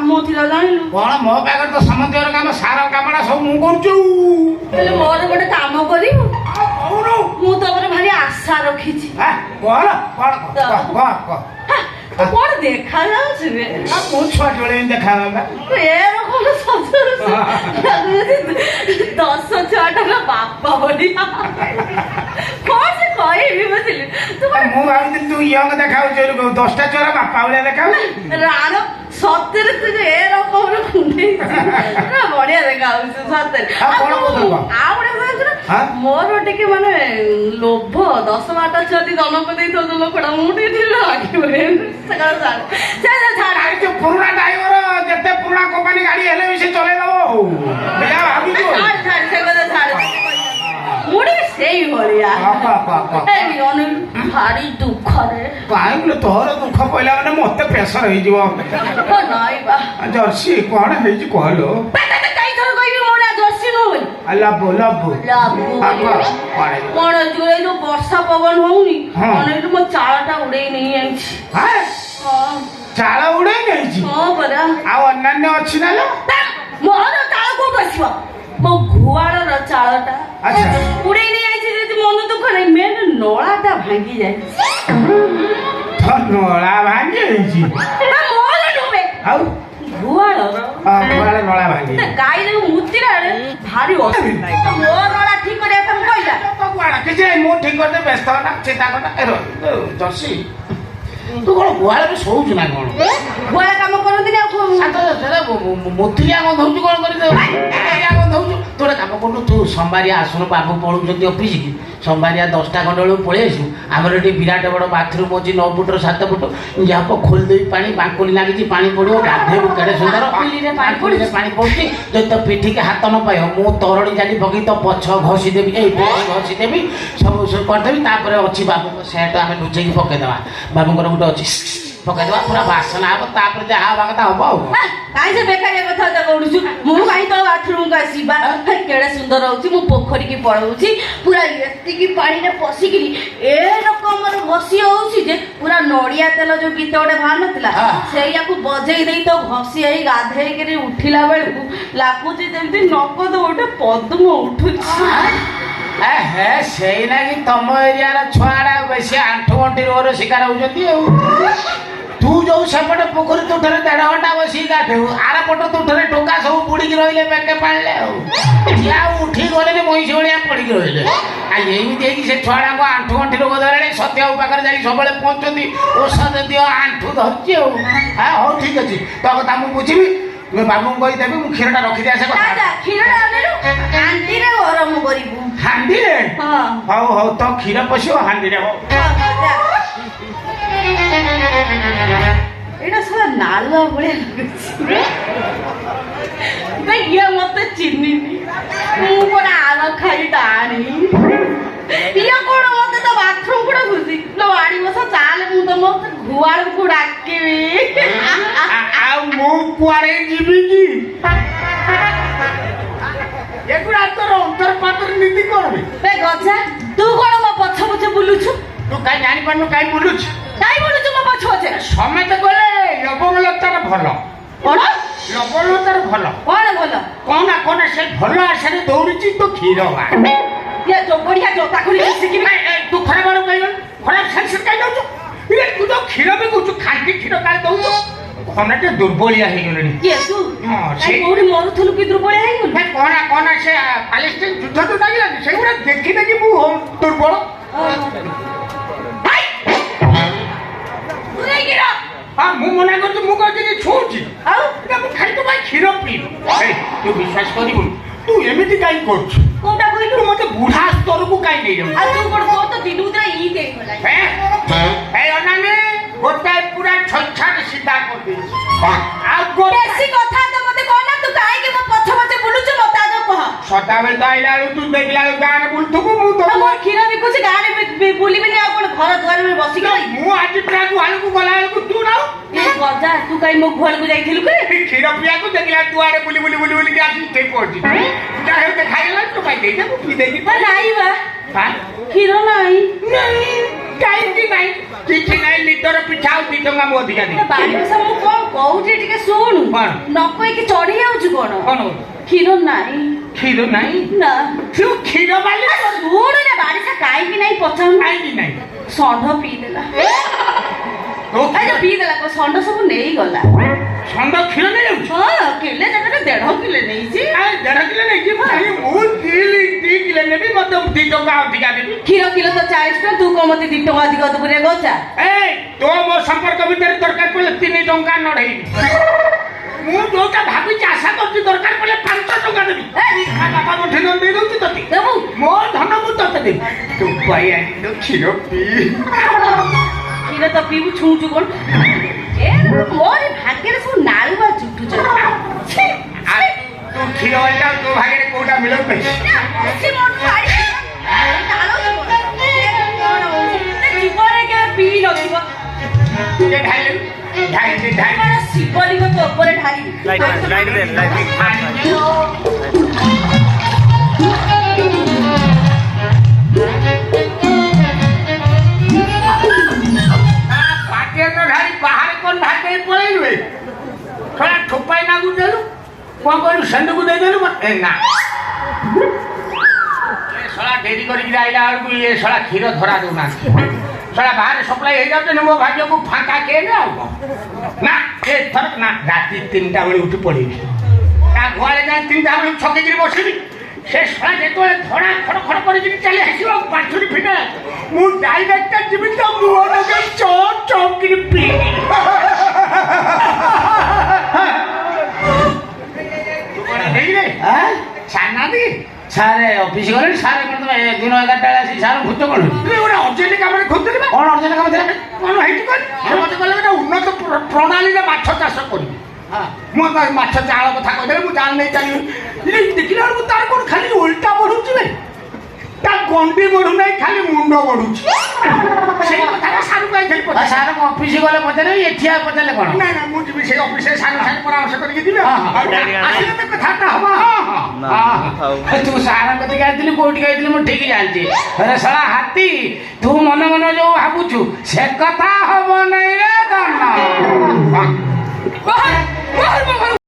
काम थिला जानिलु कोन मो पाकर तो समंदर काम सारा कामडा सब मु करछु हेले मोर गोटे काम करियो कोन मु तो पर भारी आशा रखी छी हां कोन कोन देखा जाउछ रे आ मु छुआ जोळे देखा बाबा ए रकम ससुर 10 छटा बापा बोली कोन से कहबी बसिल तू मु भाबिल तू यंग देखाउ जे 10टा छोरा बापा वाला देखाउ राणो सत्तर तू ए रकम रे खुंडे ना बढ़िया देखाउ सत्तर आ बड़े मोर टिके माने लोभ 10 बाटा छती जन्म देई तो लोकड़ा मुठी दिला आके सकाळ छाड़ छाड़ जो पुराना ड्राइवर जते पुराना कंपनी गाड़ी हेले भी से चले दबो बिया भाबी को छाड़ से कदा छाड़ मुड़ी सेई भलिया ए बियोन भारी दुख रे काई बोले तोर दुख पइला माने मते प्रेशर होई जीवो नाइ बा जर्सी कोन हेई जी कहलो काई थोर कहबी मोरा जर्सी न होई अल्लाह बोला कोन जुरे जो वर्षा पवन होउनी कोन मो चाळटा उडे नहीं आइछि हां चाळ उडे नहीं छी हां बरा आ अन्य अछि ना लो मोर चाळ को बसिबो मो घुवाड़ र चाळटा अच्छा उडे नहीं आइछि जे मन दुख नै मेन नळाटा भांगी जाय तो नळा भांगी छी ना मोर डुबे आउ घुवाड़ र घुवाड़ नळा भांगी गाई रे मुतिरा रे भारी हो मोर नळा ठीक करे तम कइला तो घुवाड़ के जे मो ठीक कर दे व्यस्त ना चिंता करना ए जर्सी तू कोन घुवाड़ में सोउछ ना कोन घुवाड़ काम करंती ना मोतिया को धौछु कोन करि दे या को धौछु तोरे काम कोन तू सोमवारिया आसुन बाबू पळु जति ऑफिस की सोमवारिया 10टा गंडळू पळे आसु हमर एटी विराट बड़ बाथरूम अछि 9 फुट 7 फुट जाको खोल देई पानी बांकोली लागि छी पानी पड़ियो गाधे केडे सुंदर पिली रे पानी पड़छि जे तो पिठी के हाथ न पायो मु तोरडी जाली पकी तो पछ घसी देबी ए घसी देबी सब कर देबी तापर अछि बाबू को सेट आमे लुचै की पके देबा बाबू को गुटे अछि पके देबा पूरा वासना आबो तापर जे हा बागता होबो काई से बेकार कथा जा करूछु मु काई तो बाथरूम का सीबा केडे सुंदर होउची मु पोखरी की पळौची पूरा एत्ती की पानी रे पसिकरी ए रकम रे बसी होउची जे पूरा नडिया तेल जो गीत ओडे भार नथिला सेया को बजेई देई तो घसी आई गाधेई करी उठिला बेलकू लागुची जेमती नकद ओडे पद्म उठुची हे सेई लागि तम एरिया रा छुआडा बेसी आंठू गंटी रोर शिकार होजती तू जो सेपटे पोखरी तुठरे 1.5 घंटा बसी गाठेउ आरा पट तुठरे टोका सब बुड़ी की रहिले बेके पाळले या उठी गले ने मोई सोळिया पड़ी की रहिले आ एमी देकी से छुआडा को आंठू गंटी रोग धरले सत्य उपाकर जाई सबले पहुंचती औषध दियो आंठू धरची हां हो ठीक अछि तो कथा मु बुझिबी मैं बाबू को देबी मु खीरटा रखि दे आसे कथा दादा खीरटा आनेलु हांडी रे गरम करिबु हांडी रे हां हो तो खीर पसियो हांडी रे हो एटा सारा नालुआ बळे भैया मते चिन्नी मु कोना आलो खाई टाणी पिया कोन मते तो बाथरूम कोडा घुसी लो आडी बसा चाल मु तो मते घुवाळ को डाकेबी आ मु कुआरे जीबी की एकुडा तोर अंतर पातर नीति करबे बे गजा तू कोन म पछ पछ बुलुछु तू काई जानि पन्नु काई बुलुछ काई बुलुछु म पछ पछ समेत गले लबंगलतार भलो कोन लबंगलतार भलो कोन कोना से भलो आसरे दौड़िची तो खीर बा ये तो बढ़िया जोता खुली सिकी तू खरे बारो कहन खराब सेंस काई दउछु ये तू तो खीर भी कुछ खांटी खीर काई दउछु कोनाटे दुर्बलिया हे गेलनी के तू हां से कोडी मरुथलु की दुर्बलिया हे गेल भाई कोना से पैलेस्टाइन युद्ध तो लागिला सेगुडा देखि देखि मु दुर्बल भाई तू नहीं गिरा हां मु मना करछु मु कहछि कि छोछि आ मु खाली तो भाई खीर पी ए तू विश्वास करिबु तू एमिति काई करछु कोटा कहि तू मते बुढ़ा स्तर को काई नै जाऊ आ तू कोड तो दिनु उतरा ई देख होला ए अनाने गोटा पूरा छछाट सीधा कर दे आ बेसी कथा तो मते कहना तू काहे के पछ पछ बुलुछु मता जो कह सदा बेल आइला तू देखला गान बुलथु को मु तो मोर खीरा बिकुछ गाने में बुलिबे नै अपन घर द्वार में बसी गई मु आज प्रा गुहाल को गला को तू ना ए गजा तू काई मो घर को जाइथिलु के खीर पिया को देखला दुआरे बुली के आसी ते पड़जी जाहे देखाइला तो भाई दे दे पी दे की नहीं बा हां खीर नहीं କାହିଁକି ନାହିଁ କିଛି ନାହିଁ ଲିଟର ପିଛା ଆଉ 2 ଟଙ୍କା ମୁଁ ଅଧିକା ଦେବି ବାରିକସା ମୁଁ କଣ କହୁଛି ଟିକେ ଶୁଣୁ କଣ? ନ କହିକି ଚଢି ଯାଉଛୁ କଣ କଣ କ୍ଷୀର ନାହିଁ କ୍ଷୀର ନାହିଁ ନା ତୁ କ୍ଷୀର ବାଲି ଶୁଣୁ ନା ବାରିକସା କାହିଁକି ନାହିଁ ପଚାରୁନୁ କାହିଁକି ନାହିଁ ଷଣ୍ଢ ପିଇଦେଲା ପିଇଦେଲା ଷଣ୍ଢ ସବୁ ନେଇଗଲା ଷଣ୍ଢ କ୍ଷୀର ନେଇଯାଉଛି ହଁ କିଲେ ଜାଗାରେ 1.5 କିଲେ ନେଇଛି 1.5 କିଲୋ ନେଇଛି ମୁଁ 2 କିଲୋ ନେବି ମତେ 2 ଟଙ୍କା ଅଧିକା ଦେବି କ୍ଷୀର କିଲୋ ତ 40 ଟଙ୍କା ତୁ କଣ ମତେ 2 ଟଙ୍କା ଅଧିକ ଦେବୁ ରେ ଗଛା ତୋ ମୋ ସମ୍ପର୍କ ଭିତରେ ଦରକାର ପଡ଼ିଲେ 3 ଟଙ୍କା ନଢେଇବି ମୁଁ ଯୋଉଟା ଭାବିଛି ଆଶା କରୁଛି ଦରକାର ପଡ଼ିଲେ 5 ଟଙ୍କା ଦେବି ବାପା ମୋ ଧନ ଦେଇ ଦଉଛି ତତେ ଦେବୁ ମୋ ଧନ ମୁଁ ତତେ ଦେବି ତୁ ପାଇ ଆଣିଲୁ କ୍ଷୀର ପିଇ କ୍ଷୀର ତ ପିଇବୁ ଛୁଁଛୁ କଣ ମୋରି ଭାଗ୍ୟରେ ସବୁ ନାଳୁଆ ଚୁଟୁଛ ତୁ କ୍ଷୀର ବାଲିଟା ତୋ ଭାଗ୍ୟରେ କୋଉଟା ମିଳୁ ଜୀବନରେ କେବେ ପିଇ ନଥିବ ଶିବଲିଙ୍ଗ ତ ଉପରେ ଢାଳିବି ବାହାରେ କଣ ଭାଗ ପଳେଇଲୁ ଥୋଡ଼ା ଠୋପାଇ ନାଗୁ ଦେଲୁ କଣ କହିଲୁ ସେଣ୍ଡକୁ ଦେଇଦେଲୁ ନା ଶଳା ଡେରି କରିକି ଆଇଲା ବେଳକୁ ଇଏ ଶଳା କ୍ଷୀର ଧରା ଦଉନାହାନ୍ତି ଶଳା ବାହାରେ ସପ୍ଲାଇ ହେଇଯାଉଛନ୍ତି ମୋ ଭାଗ୍ୟକୁ ଫାଙ୍କା କେବେ ଆଉ ନା ଏଥର ନା ରାତି 3ଟା ବେଳେ ଉଠି ପଡ଼ିବି ତା ଘରେ ଯାଇ 3ଟା ବେଳକୁ ଛକିକିରି ବସିବି ସେ ଶଳା ଯେତେବେଳେ ଧଡ଼ା ଖଡ଼ ଖଡ଼ କରିକିରି ଚାଲି ଆସିବ ପାଛୁରୀ ଫିଟେ ମୁଁ ଡାଇରେକ୍ଟ ଯିବି ତ ମୁହଁ ଲଗେଇ ଚପ୍ ଚପ୍ କିରି ପିଇବି ଛାନାଦି ସାରେ ଅଫିସ ଗଲେଣି ସାରେ କଣ ତମେ ଦିନ 11ଟା ବେଳେ ଆସି ସାର ଭୂତ କଣ ଗୋଟେ ଅର୍ଜେଣ୍ଟ କାମରେ ଖୋଜୁଥିଲି କଣ ଅର୍ଜେଣ୍ଟ କାମ ଥିଲା କଣ ହେଇଛି କଣ ମତେ କହିଲେ ଗୋଟେ ଉନ୍ନତ ପ୍ରଣାଳୀରେ ମାଛ ଚାଷ କରିବି ମୁଁ ମାଛ ଚାଳ କଥା କହିଦେଲେ ମୁଁ ଜାଣି ନେଇ ଚାଲିବି ଦେଖିଲା ବେଳକୁ ତାର କଣ ଖାଲି ଓଲଟା ବଢୁଛି ବେ ତା ଗଣ୍ଡି ବଢୁନାହିଁ ଖାଲି ମୁଣ୍ଡ ବଢୁଛି ସେଇ କଥାଟା ସାରକୁ ଆଇଥିଲି ସାର ଅଫିସ ଗଲେ ପଚାରେ ଏଠି ପଚାରିଲେ କଣ ନା ନା ମୁଁ ଯିବି ସେଇ ଅଫିସରେ ସାର ସାଙ୍ଗେ ପରାମର୍ଶ କରିକି ଯିବି ଆସିଲେ ତ କଥାଟା ହବ ତୁ ସାର କତିକି ଆସିଥିଲି କୋଉଠିକି ଆସିଥିଲି ମୁଁ ଠିକ ଜାଣିଛି ଆରେ ଶଳା ହାତୀ ତୁ ମନେ ମନେ ଯୋଉ ଭାବୁଛୁ ସେ କଥା ହବ ନାଇଁ ରେ